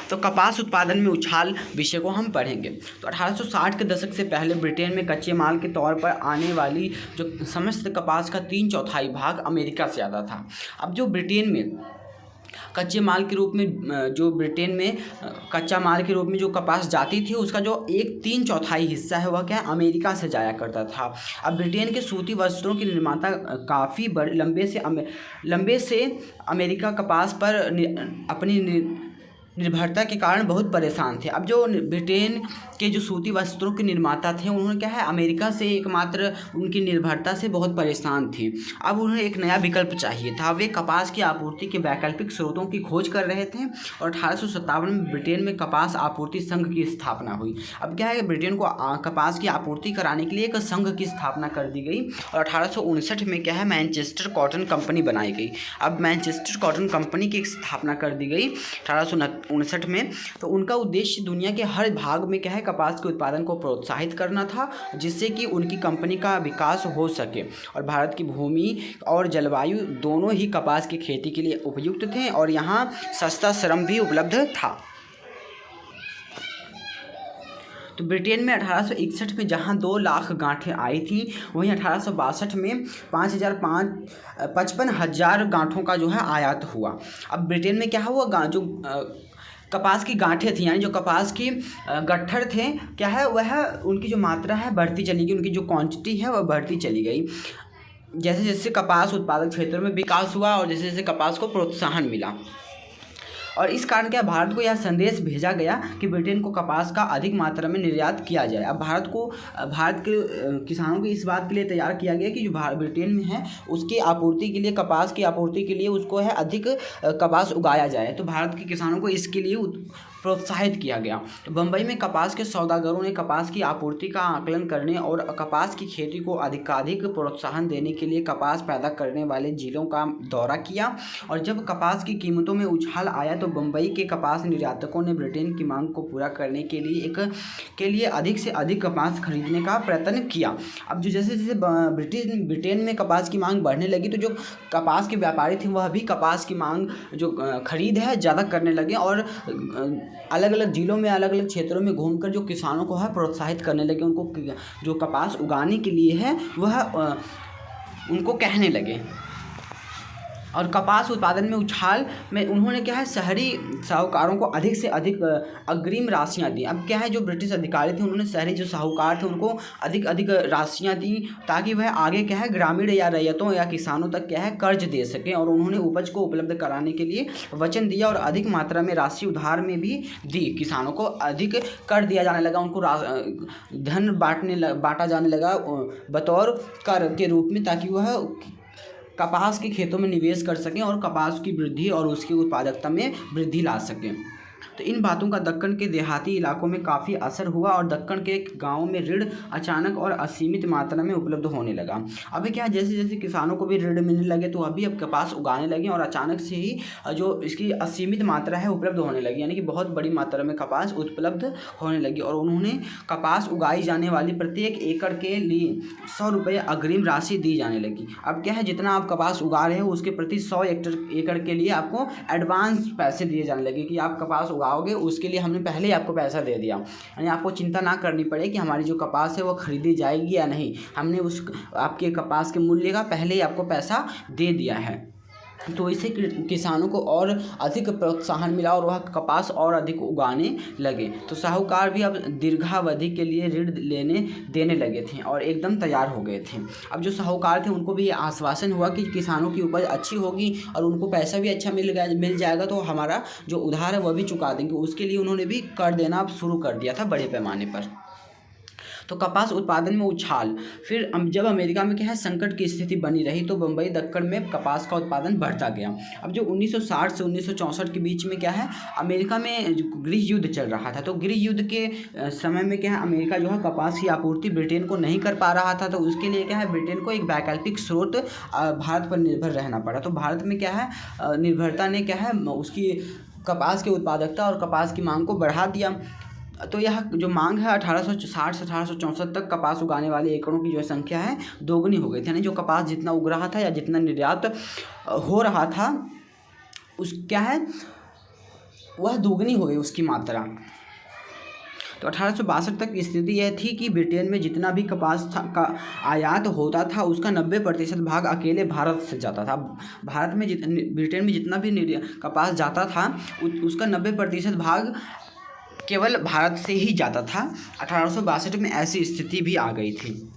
तो कपास उत्पादन में उछाल विषय को हम पढ़ेंगे। तो 1860 के दशक से पहले ब्रिटेन में कच्चे माल के तौर पर आने वाली जो समस्त कपास का 3/4 भाग अमेरिका से आता था। अब जो ब्रिटेन में कच्चे माल के रूप में जो ब्रिटेन में कच्चा माल के रूप में जो कपास जाती थी उसका जो 1/3 हिस्सा है वह क्या अमेरिका से जाया करता था। अब ब्रिटेन के सूती वस्त्रों के निर्माता काफ़ी लंबे से अमेरिका कपास पर अपनी निर्भरता के कारण बहुत परेशान थे। अब जो ब्रिटेन के जो सूती वस्त्रों के निर्माता थे उन्होंने क्या है अमेरिका से एकमात्र उनकी निर्भरता से बहुत परेशान थे। अब उन्हें एक नया विकल्प चाहिए था। वे कपास की आपूर्ति के वैकल्पिक स्रोतों की खोज कर रहे थे और 1857 में ब्रिटेन में कपास आपूर्ति संघ की स्थापना हुई। अब क्या है कि ब्रिटेन को कपास की आपूर्ति कराने के लिए एक संघ की स्थापना कर दी गई और 1859 में क्या है मैनचेस्टर कॉटन कंपनी बनाई गई। अब मैनचेस्टर कॉटन कंपनी की स्थापना कर दी गई 1859 में। तो उनका उद्देश्य दुनिया के हर भाग में क्या है कपास के उत्पादन को प्रोत्साहित करना था, जिससे कि उनकी कंपनी का विकास हो सके। और भारत की भूमि और जलवायु दोनों ही कपास की खेती के लिए उपयुक्त थे और यहाँ सस्ता श्रम भी उपलब्ध था। तो ब्रिटेन में 1861 में जहां 2 लाख गांठें आई थी, वहीं 1862 में 55,000 गांठों का जो है आयात हुआ। अब ब्रिटेन में क्या हुआ, जो कपास की गांठें थी यानी जो कपास की गट्ठर थे क्या है वह उनकी जो मात्रा है बढ़ती चली गई, उनकी जो क्वांटिटी है वह बढ़ती चली गई। जैसे जैसे कपास उत्पादक क्षेत्रों में विकास हुआ और जैसे जैसे कपास को प्रोत्साहन मिला, और इस कारण क्या भारत को यह संदेश भेजा गया कि ब्रिटेन को कपास का अधिक मात्रा में निर्यात किया जाए। अब भारत के किसानों को इस बात के लिए तैयार किया गया कि जो ब्रिटेन में है उसकी आपूर्ति के लिए, कपास की आपूर्ति के लिए उसको है अधिक कपास उगाया जाए। तो भारत के किसानों को इसके लिए प्रोत्साहित किया गया। तो बम्बई में कपास के सौदागरों ने कपास की आपूर्ति का आकलन करने और कपास की खेती को अधिकाधिक प्रोत्साहन देने के लिए कपास पैदा करने वाले जिलों का दौरा किया। और जब कपास की कीमतों में उछाल आया तो बम्बई के कपास निर्यातकों ने ब्रिटेन की मांग को पूरा करने के लिए अधिक से अधिक कपास खरीदने का प्रयत्न किया। अब जो जैसे जैसे ब्रिटेन में कपास की मांग बढ़ने लगी तो जो कपास के व्यापारी थे वह भी कपास की मांग जो खरीद है ज़्यादा करने लगे और अलग अलग जिलों में, अलग अलग क्षेत्रों में घूमकर जो किसानों को है प्रोत्साहित करने लगे, उनको जो कपास उगाने के लिए है वह उनको कहने लगे। और कपास उत्पादन में उछाल में उन्होंने क्या है शहरी साहूकारों को अधिक से अधिक अग्रिम राशियां दी। अब क्या है जो ब्रिटिश अधिकारी थे उन्होंने शहरी जो साहूकार थे उनको अधिक अधिक राशियां दी ताकि वह आगे क्या है ग्रामीण या रैयतों या किसानों तक क्या है कर्ज दे सकें। और उन्होंने उपज को उपलब्ध कराने के लिए वचन दिया और अधिक मात्रा में राशि उधार में भी दी। किसानों को अधिक कर दिया जाने लगा, उनको धन बांटा जाने लगा बतौर कर के रूप में, ताकि वह कपास के खेतों में निवेश कर सकें और कपास की वृद्धि और उसकी उत्पादकता में वृद्धि ला सकें। तो इन बातों का दक्कन के देहाती इलाकों में काफ़ी असर हुआ और दक्कन के गांवों में ऋण अचानक और असीमित मात्रा में उपलब्ध होने लगा। अभी क्या जैसे जैसे किसानों को भी ऋण मिलने लगे तो अभी अब कपास उगाने लगे और अचानक से ही जो इसकी असीमित मात्रा है उपलब्ध होने लगी, यानी कि बहुत बड़ी मात्रा में कपास उपलब्ध होने लगी। और उन्होंने कपास उगाई जाने वाली प्रत्येक एकड़ के लिए 100 रुपये अग्रिम राशि दी जाने लगी। अब क्या है जितना आप कपास उगा रहे हो उसके प्रति 100 एकड़ के लिए आपको एडवांस पैसे दिए जाने लगे कि आप कपास उगाओगे उसके लिए हमने पहले ही आपको पैसा दे दिया, यानी आपको चिंता ना करनी पड़े कि हमारी जो कपास है वो खरीदी जाएगी या नहीं, हमने उस आपके कपास के मूल्य का पहले ही आपको पैसा दे दिया है। तो इससे किसानों को और अधिक प्रोत्साहन मिला और वह कपास और अधिक उगाने लगे। तो साहूकार भी अब दीर्घावधि के लिए ऋण देने लगे थे और एकदम तैयार हो गए थे। अब जो साहूकार थे उनको भी ये आश्वासन हुआ कि किसानों की उपज अच्छी होगी और उनको पैसा भी अच्छा मिल जाएगा, तो हमारा जो उधार है वह भी चुका देंगे। उसके लिए उन्होंने भी कर देना शुरू कर दिया था बड़े पैमाने पर। तो कपास उत्पादन में उछाल। फिर जब अमेरिका में क्या है संकट की स्थिति बनी रही तो बम्बई दक्कन में कपास का उत्पादन बढ़ता गया। अब जो 1960 से 1964 के बीच में क्या है अमेरिका में गृह युद्ध चल रहा था। तो गृह युद्ध के समय में क्या है अमेरिका जो है कपास की आपूर्ति ब्रिटेन को नहीं कर पा रहा था, तो उसके लिए क्या है ब्रिटेन को एक वैकल्पिक स्रोत भारत पर निर्भर रहना पड़ा। तो भारत में क्या है निर्भरता ने क्या है उसकी कपास की उत्पादकता और कपास की मांग को बढ़ा दिया। तो यह जो मांग है 1860 से 1864 तक कपास उगाने वाले एकड़ों की जो संख्या है दोगुनी हो गई थी, यानी जो कपास जितना उग रहा था या जितना निर्यात हो रहा था उस क्या है वह दोगुनी हो गई उसकी मात्रा। तो 1862 तक स्थिति यह थी कि ब्रिटेन में जितना भी कपास का आयात होता था उसका 90% भाग अकेले भारत से जाता था। भारत में ब्रिटेन में जितना भी कपास जाता था उसका 90% भाग केवल भारत से ही जाता था। 1862 में ऐसी स्थिति भी आ गई थी।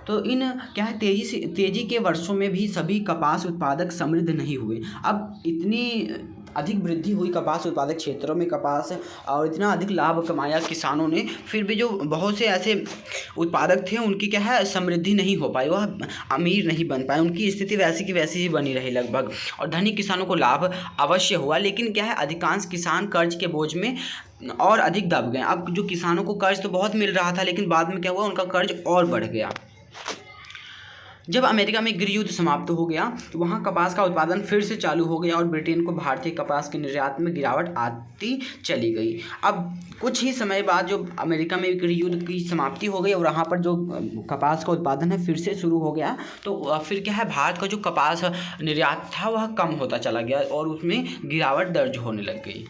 तो इन क्या है तेजी के वर्षों में भी सभी कपास उत्पादक समृद्ध नहीं हुए। अब इतनी अधिक वृद्धि हुई कपास उत्पादक क्षेत्रों में कपास और इतना अधिक लाभ कमाया किसानों ने, फिर भी जो बहुत से ऐसे उत्पादक थे उनकी क्या है समृद्धि नहीं हो पाई, वह अमीर नहीं बन पाए, उनकी स्थिति वैसी की वैसी ही बनी रही लगभग। और धनी किसानों को लाभ अवश्य हुआ, लेकिन क्या है अधिकांश किसान कर्ज के बोझ में और अधिक दब गए। अब जो किसानों को कर्ज तो बहुत मिल रहा था, लेकिन बाद में क्या हुआ, उनका कर्ज और बढ़ गया। जब अमेरिका में गृह युद्ध समाप्त हो गया तो वहाँ कपास का उत्पादन फिर से चालू हो गया और ब्रिटेन को भारतीय कपास के निर्यात में गिरावट आती चली गई। अब कुछ ही समय बाद जो अमेरिका में गृह युद्ध की समाप्ति हो गई और वहाँ पर जो कपास का उत्पादन है फिर से शुरू हो गया, तो फिर क्या है भारत का जो कपास निर्यात था वह कम होता चला गया और उसमें गिरावट दर्ज होने लग गई।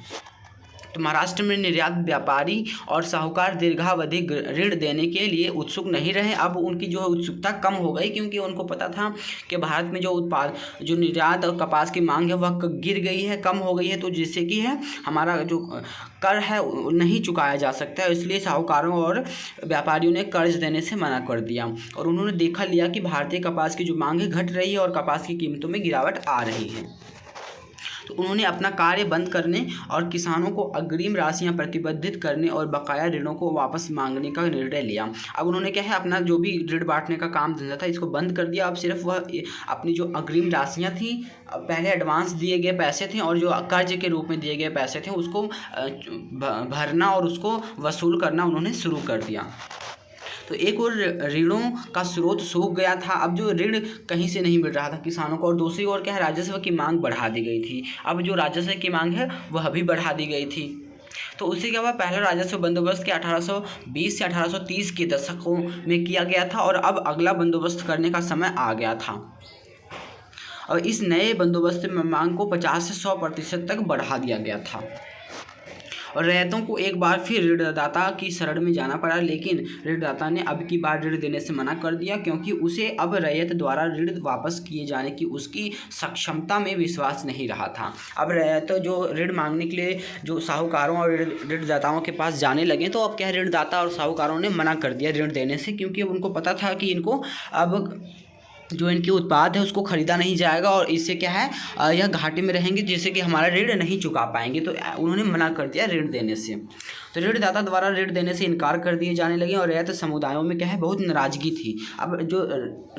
तो महाराष्ट्र में निर्यात व्यापारी और साहूकार दीर्घावधि ऋण देने के लिए उत्सुक नहीं रहे। अब उनकी जो उत्सुकता कम हो गई, क्योंकि उनको पता था कि भारत में जो निर्यात और कपास की मांग है वह गिर गई है, कम हो गई है, तो जिससे कि है हमारा जो कर है नहीं चुकाया जा सकता है। इसलिए साहूकारों और व्यापारियों ने कर्ज देने से मना कर दिया और उन्होंने देखा लिया कि भारतीय कपास की जो मांग है घट रही है और कपास की कीमतों में गिरावट आ रही है। तो उन्होंने अपना कार्य बंद करने और किसानों को अग्रिम राशियां प्रतिबद्धित करने और बकाया ऋणों को वापस मांगने का निर्णय लिया। अब उन्होंने क्या है अपना जो भी ऋण बांटने का काम धंधा था इसको बंद कर दिया। अब सिर्फ वह अपनी जो अग्रिम राशियां थी, पहले एडवांस दिए गए पैसे थे और जो कर्ज के रूप में दिए गए पैसे थे उसको भरना और उसको वसूल करना उन्होंने शुरू कर दिया। तो एक और ऋणों का स्रोत सूख गया था। अब जो ऋण कहीं से नहीं मिल रहा था किसानों को, और दूसरी ओर क्या है राजस्व की मांग बढ़ा दी गई थी। अब जो राजस्व की मांग है वह भी बढ़ा दी गई थी। तो उससे क्या हुआ, पहला राजस्व बंदोबस्त के 1820 से 1830 के दशकों में किया गया था और अब अगला बंदोबस्त करने का समय आ गया था। और इस नए बंदोबस्त में मांग को 50 से 100% तक बढ़ा दिया गया था और रैयतों को एक बार फिर ऋणदाता की शरण में जाना पड़ा। लेकिन ऋणदाता ने अब की बार ऋण देने से मना कर दिया, क्योंकि उसे अब रैयत द्वारा ऋण वापस किए जाने की उसकी सक्षमता में विश्वास नहीं रहा था। अब रैयत जो ऋण मांगने के लिए जो साहूकारों और ऋणदाताओं के पास जाने लगे, तो अब क्या है ऋणदाता और साहूकारों ने मना कर दिया ऋण देने से, क्योंकि उनको पता था कि इनको अब जो इनके उत्पाद है उसको ख़रीदा नहीं जाएगा और इससे क्या है यह घाटे में रहेंगे, जिससे कि हमारा ऋण नहीं चुका पाएंगे। तो उन्होंने मना कर दिया ऋण देने से। तो ऋणदाता द्वारा ऋण देने से इनकार कर दिए जाने लगे और रैयत समुदायों में क्या है बहुत नाराज़गी थी। अब जो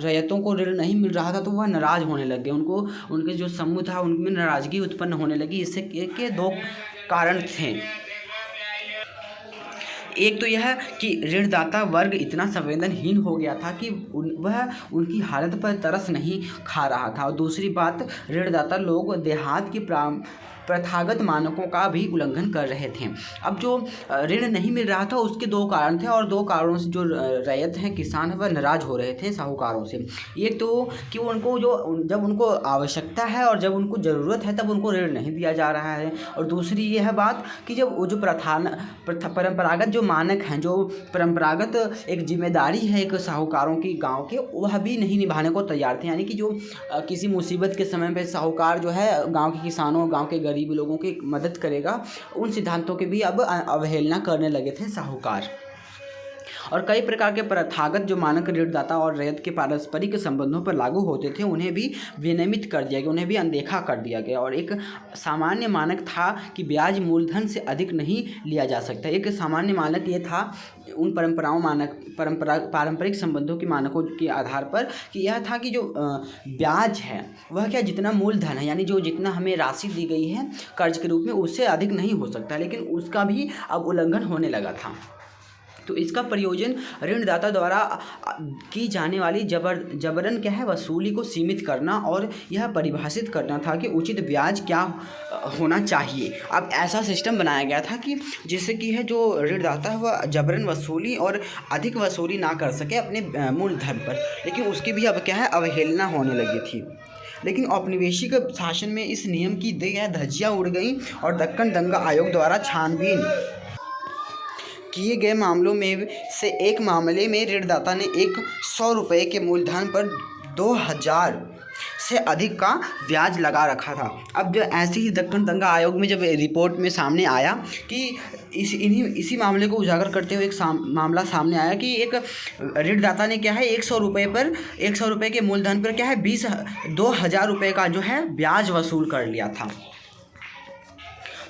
रैयतों को ऋण नहीं मिल रहा था तो वह नाराज़ होने लग गए, उनके जो समूह था उनमें नाराज़गी उत्पन्न होने लगी। इससे के दो कारण थे। एक तो यह कि ऋणदाता वर्ग इतना संवेदनहीन हो गया था कि वह उनकी हालत पर तरस नहीं खा रहा था, और दूसरी बात ऋणदाता लोग देहात की प्रथागत मानकों का भी उल्लंघन कर रहे थे। अब जो ऋण नहीं मिल रहा था उसके दो कारण थे और दो कारणों से जो रैयत हैं किसान हैं वह नाराज़ हो रहे थे साहूकारों से। एक तो कि उनको जब उनको आवश्यकता है और जब उनको ज़रूरत है तब उनको ऋण नहीं दिया जा रहा है, और दूसरी यह बात कि जब वो जो परंपरागत जो मानक हैं, जो परंपरागत एक जिम्मेदारी है एक साहूकारों की गाँव के, वह भी नहीं निभाने को तैयार थे। यानी कि जो किसी मुसीबत के समय पर साहूकार जो है गाँव के किसानों गाँव के गरीब लोगों की मदद करेगा, उन सिद्धांतों की भी अब अवहेलना करने लगे थे साहूकार। और कई प्रकार के प्रथागत जो मानक ऋणदाता और रैयत के पारस्परिक संबंधों पर लागू होते थे उन्हें भी विनियमित कर दिया गया, उन्हें भी अनदेखा कर दिया गया। और एक सामान्य मानक था कि ब्याज मूलधन से अधिक नहीं लिया जा सकता। एक सामान्य मानक ये था उन पारंपरिक संबंधों के मानकों के आधार पर कि यह था कि जो ब्याज है वह क्या जितना मूलधन है, यानी जो जितना हमें राशि दी गई है कर्ज के रूप में उससे अधिक नहीं हो सकता, लेकिन उसका भी अब उल्लंघन होने लगा था। तो इसका प्रयोजन ऋणदाता द्वारा की जाने वाली जबरन क्या है वसूली को सीमित करना और यह परिभाषित करना था कि उचित ब्याज क्या होना चाहिए। अब ऐसा सिस्टम बनाया गया था कि जिससे कि है जो ऋणदाता है वह जबरन वसूली और अधिक वसूली ना कर सके अपने मूलधन पर, लेकिन उसकी भी अब क्या है अवहेलना होने लगी थी। लेकिन औपनिवेशिक शासन में इस नियम की धज्जियाँ उड़ गई और दक्कन दंगा आयोग द्वारा छानबीन किए गए मामलों में से एक मामले में ऋणदाता ने 100 रुपये के मूलधन पर 2000 से अधिक का ब्याज लगा रखा था। अब जो ऐसे ही दक्कन दंगा आयोग में जब रिपोर्ट में सामने आया कि इसी मामले को उजागर करते हुए एक मामला सामने आया कि एक ऋणदाता ने क्या है 100 रुपये के मूलधन पर क्या है 2000 रुपये का जो है ब्याज वसूल कर लिया था।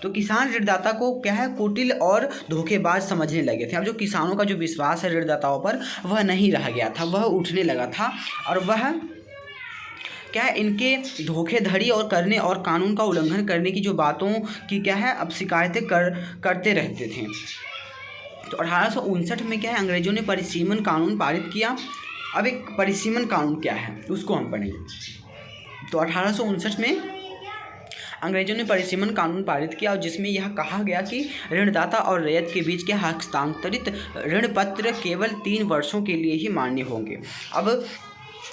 तो किसान ऋणदाता को क्या है, कुटिल और धोखेबाज समझने लगे थे। अब जो किसानों का जो विश्वास है ऋणदाताओं पर वह नहीं रह गया था, वह उठने लगा था और वह क्या है, इनके धोखेधड़ी और करने और कानून का उल्लंघन करने की जो बातों की क्या है अब शिकायतें करते रहते थे। तो 1859 में क्या है, अंग्रेजों ने परिसीमन कानून पारित किया। अब एक परिसीमन कानून क्या है उसको हम पढ़ेंगे। तो 1859 में अंग्रेजों ने परिसीमन कानून पारित किया और जिसमें यह कहा गया कि ऋणदाता और रैयत के बीच के हस्तांतरित ऋण पत्र केवल 3 वर्षों के लिए ही मान्य होंगे। अब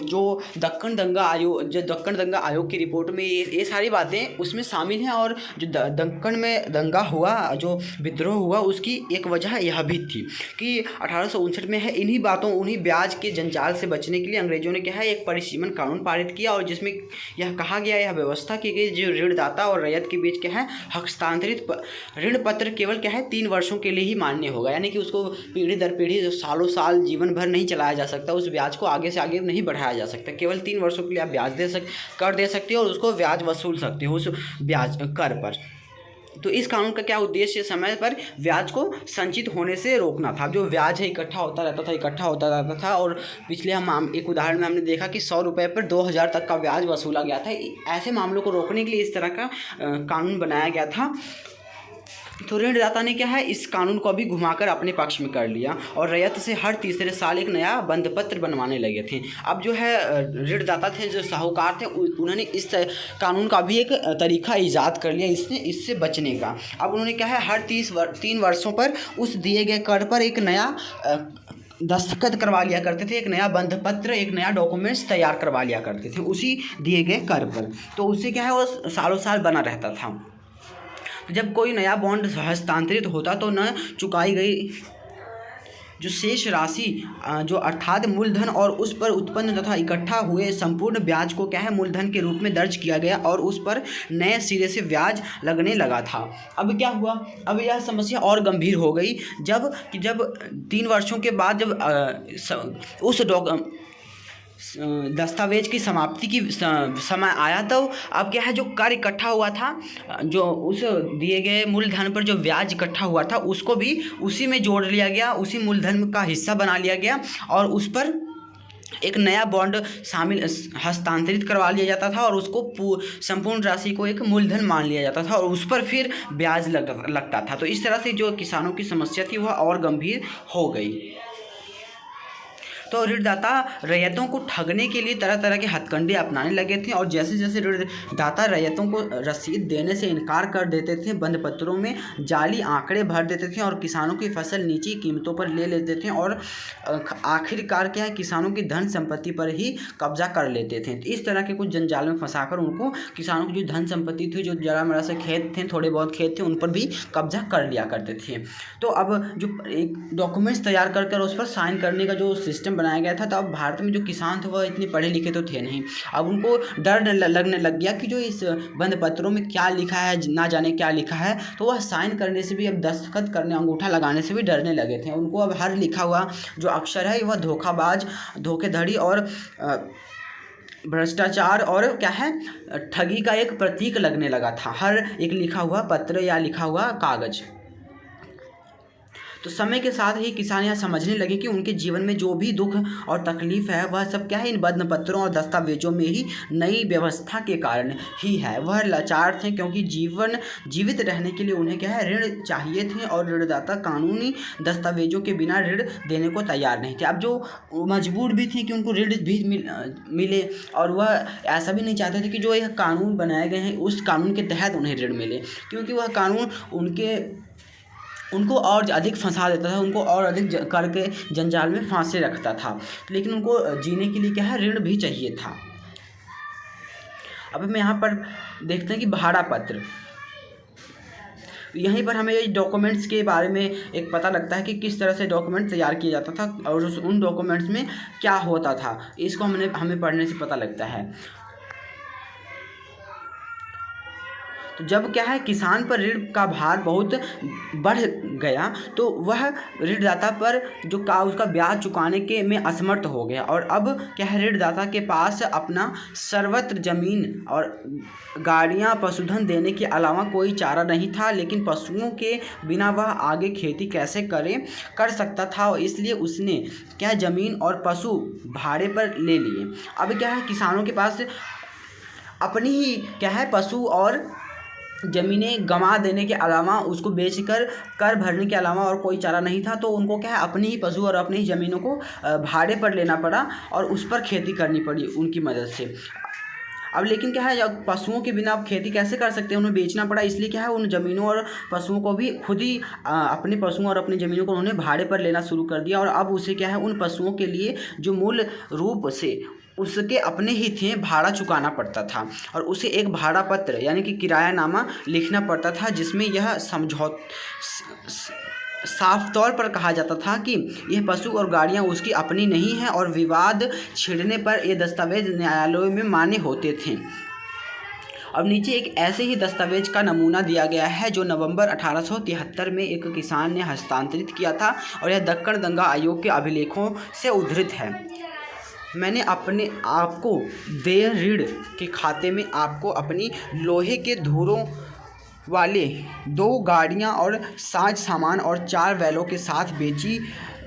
जो दक्कन दंगा आयोग की रिपोर्ट में ये सारी बातें उसमें शामिल हैं और जो दक्कन में दंगा हुआ, जो विद्रोह हुआ, उसकी एक वजह यह भी थी कि 1859 में है इन्हीं बातों, उन्हीं ब्याज के जंजाल से बचने के लिए अंग्रेजों ने क्या है एक परिसीमन कानून पारित किया और जिसमें यह कहा गया, यह व्यवस्था की गई जो ऋणदाता और रैयत के बीच क्या है हस्तांतरित ऋण पत्र केवल क्या है 3 वर्षों के लिए ही मान्य होगा। यानी कि उसको पीढ़ी दर पीढ़ी सालों साल जीवन भर नहीं चलाया जा सकता, उस ब्याज को आगे से आगे नहीं बढ़ाया जा सकता, केवल 3 वर्षों के लिए आप ब्याज दे सकते हो और उसको ब्याज वसूल सकते हो उस ब्याज कर पर। तो इस कानून का क्या उद्देश्य, समय पर ब्याज को संचित होने से रोकना था। जो ब्याज है इकट्ठा होता रहता था और पिछले हम एक उदाहरण में हमने देखा कि 100 रुपये पर 2000 तक का ब्याज वसूला गया था। ऐसे मामलों को रोकने के लिए इस तरह का कानून बनाया गया था। तो ऋणदाता ने क्या है इस कानून को भी घुमाकर अपने पक्ष में कर लिया और रैयत से हर तीसरे साल एक नया बंधपत्र बनवाने लगे थे। अब जो है ऋणदाता थे, जो साहूकार थे, उन्होंने इस कानून का भी एक तरीका ईजाद कर लिया इससे बचने का। अब उन्होंने क्या है हर 3 वर्षों पर उस दिए गए कर पर एक नया दस्तखत करवा लिया करते थे, एक नया बंधपत्र, एक नया डॉक्यूमेंट्स तैयार करवा लिया करते थे उसी दिए गए कर पर। तो उससे क्या है वो सालों साल बना रहता था। जब कोई नया बॉन्ड हस्तांतरित होता तो न चुकाई गई जो शेष राशि जो अर्थात मूलधन और उस पर उत्पन्न तथा इकट्ठा हुए संपूर्ण ब्याज को क्या है मूलधन के रूप में दर्ज किया गया और उस पर नए सिरे से ब्याज लगने लगा था। अब क्या हुआ, अब यह समस्या और गंभीर हो गई जब 3 वर्षों के बाद जब उस दस्तावेज की समाप्ति की समय आया, तो अब क्या है जो कर इकट्ठा हुआ था, जो उस दिए गए मूलधन पर जो ब्याज इकट्ठा हुआ था उसको भी उसी में जोड़ लिया गया, उसी मूलधन का हिस्सा बना लिया गया और उस पर एक नया बॉन्ड हस्तांतरित करवा लिया जाता था और उसको संपूर्ण राशि को एक मूलधन मान लिया जाता था और उस पर फिर ब्याज लगता था। तो इस तरह से जो किसानों की समस्या थी वह और गंभीर हो गई। तो ऋणदाता रैयतों को ठगने के लिए तरह तरह के हथकंडे अपनाने लगे थे और जैसे जैसे ऋणदाता रैयतों को रसीद देने से इनकार कर देते थे, बंधपत्रों में जाली आंकड़े भर देते थे और किसानों की फसल नीची कीमतों पर ले लेते थे और आखिरकार क्या है किसानों की धन संपत्ति पर ही कब्जा कर लेते थे। इस तरह के कुछ जंजाल में फंसाकर उनको किसानों की जो धन संपत्ति थी, जो जरा मरा से खेत थे, थोड़े बहुत खेत थे, उन पर भी कब्जा कर लिया करते थे। तो अब जो एक डॉक्यूमेंट्स तैयार कर उस पर साइन करने का जो सिस्टम बनाया गया था, तो अब भारत में जो किसान थे वह इतने पढ़े लिखे तो थे नहीं। अब उनको डर लगने लग गया कि जो इस बंधपत्रों में क्या लिखा है, ना जाने क्या लिखा है, तो वह साइन करने से भी, अब दस्तखत करने, अंगूठा लगाने से भी डरने लगे थे। उनको अब हर लिखा हुआ जो अक्षर है वह धोखाबाज, धोखेधड़ी और भ्रष्टाचार और क्या है ठगी का एक प्रतीक लगने लगा था, हर एक लिखा हुआ पत्र या लिखा हुआ कागज। तो समय के साथ ही किसान यह समझने लगे कि उनके जीवन में जो भी दुख और तकलीफ है वह सब क्या है इन बंधपत्रों और दस्तावेजों में ही नई व्यवस्था के कारण ही है। वह लाचार थे क्योंकि जीवित रहने के लिए उन्हें क्या है ऋण चाहिए थे और ऋणदाता कानूनी दस्तावेजों के बिना ऋण देने को तैयार नहीं थे। अब जो मजबूर भी थी कि उनको ऋण भी मिले और वह ऐसा भी नहीं चाहते थे कि जो यह कानून बनाए गए हैं उस कानून के तहत उन्हें ऋण मिले, क्योंकि वह कानून उनको और अधिक फंसा देता था, उनको और अधिक करके जंजाल में फांसे रखता था। लेकिन उनको जीने के लिए क्या है ऋण भी चाहिए था। अब हम यहाँ पर देखते हैं कि भाड़ा पत्र, यहीं पर हमें डॉक्यूमेंट्स के बारे में एक पता लगता है कि किस तरह से डॉक्यूमेंट तैयार किया जाता था और उन डॉक्यूमेंट्स में क्या होता था, इसको हमें पढ़ने से पता लगता है। तो जब क्या है किसान पर ऋण का भार बहुत बढ़ गया तो वह ऋणदाता पर जो का उसका ब्याज चुकाने के में असमर्थ हो गया, और अब क्या है ऋणदाता के पास अपना सर्वत्र जमीन और गाड़ियां पशुधन देने के अलावा कोई चारा नहीं था। लेकिन पशुओं के बिना वह आगे खेती कैसे कर सकता था, और इसलिए उसने क्या ज़मीन और पशु भाड़े पर ले लिए। अब क्या है किसानों के पास अपनी ही क्या है पशु और ज़मीनें गंवा देने के अलावा उसको बेचकर कर भरने के अलावा और कोई चारा नहीं था, तो उनको क्या है अपनी ही पशु और अपनी ही ज़मीनों को भाड़े पर लेना पड़ा और उस पर खेती करनी पड़ी उनकी मदद से। अब लेकिन क्या है जब पशुओं के बिना आप खेती कैसे कर सकते हैं, उन्हें बेचना पड़ा, इसलिए क्या है उन ज़मीनों और पशुओं को भी खुद ही अपने पशुओं और अपनी ज़मीनों को उन्होंने भाड़े पर लेना शुरू कर दिया। और अब उसे क्या है उन पशुओं के लिए जो मूल रूप से उसके अपने ही थे भाड़ा चुकाना पड़ता था, और उसे एक भाड़ा पत्र यानी कि किरायानामा लिखना पड़ता था, जिसमें यह साफ तौर पर कहा जाता था कि यह पशु और गाड़ियां उसकी अपनी नहीं हैं, और विवाद छिड़ने पर ये दस्तावेज न्यायालयों में मान्य होते थे। अब नीचे एक ऐसे ही दस्तावेज का नमूना दिया गया है जो नवंबर 1873 में एक किसान ने हस्तांतरित किया था, और यह दक्कन दंगा आयोग के अभिलेखों से उद्धृत है। मैंने अपने आपको देय ऋण के खाते में आपको अपनी लोहे के धुरों वाले 2 गाड़ियां और साज सामान और 4 बैलों के साथ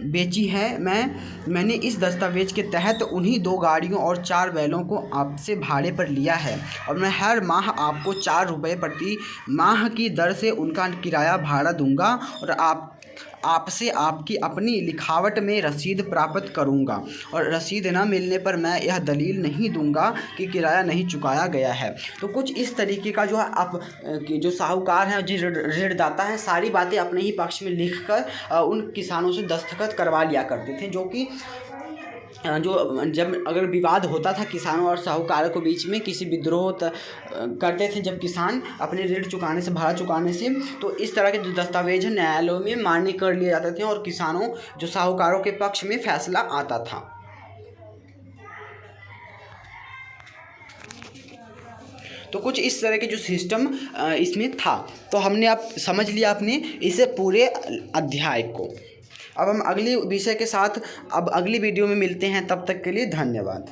बेची है। मैंने इस दस्तावेज के तहत उन्हीं 2 गाड़ियों और 4 बैलों को आपसे भाड़े पर लिया है, और मैं हर माह आपको 4 रुपये प्रति माह की दर से उनका किराया भाड़ा दूंगा, और आपसे आपकी अपनी लिखावट में रसीद प्राप्त करूंगा, और रसीद न मिलने पर मैं यह दलील नहीं दूंगा कि किराया नहीं चुकाया गया है। तो कुछ इस तरीके का जो है आप जो साहूकार हैं जो ऋणदाता हैं सारी बातें अपने ही पक्ष में लिखकर उन किसानों से दस्तखत करवा लिया करते थे, जो कि जब अगर विवाद होता था किसानों और साहूकारों के बीच में, किसी विद्रोह करते थे जब किसान अपने ऋण चुकाने से भाड़ा चुकाने से, तो इस तरह के जो दस्तावेज हैं न्यायालयों में मान्य कर लिए जाते थे और किसानों जो साहूकारों के पक्ष में फैसला आता था। तो कुछ इस तरह के जो सिस्टम इसमें था, तो हमने अब समझ लिया अपने इसे पूरे अध्याय को। अब हम अगले विषय के साथ अब अगली वीडियो में मिलते हैं, तब तक के लिए धन्यवाद।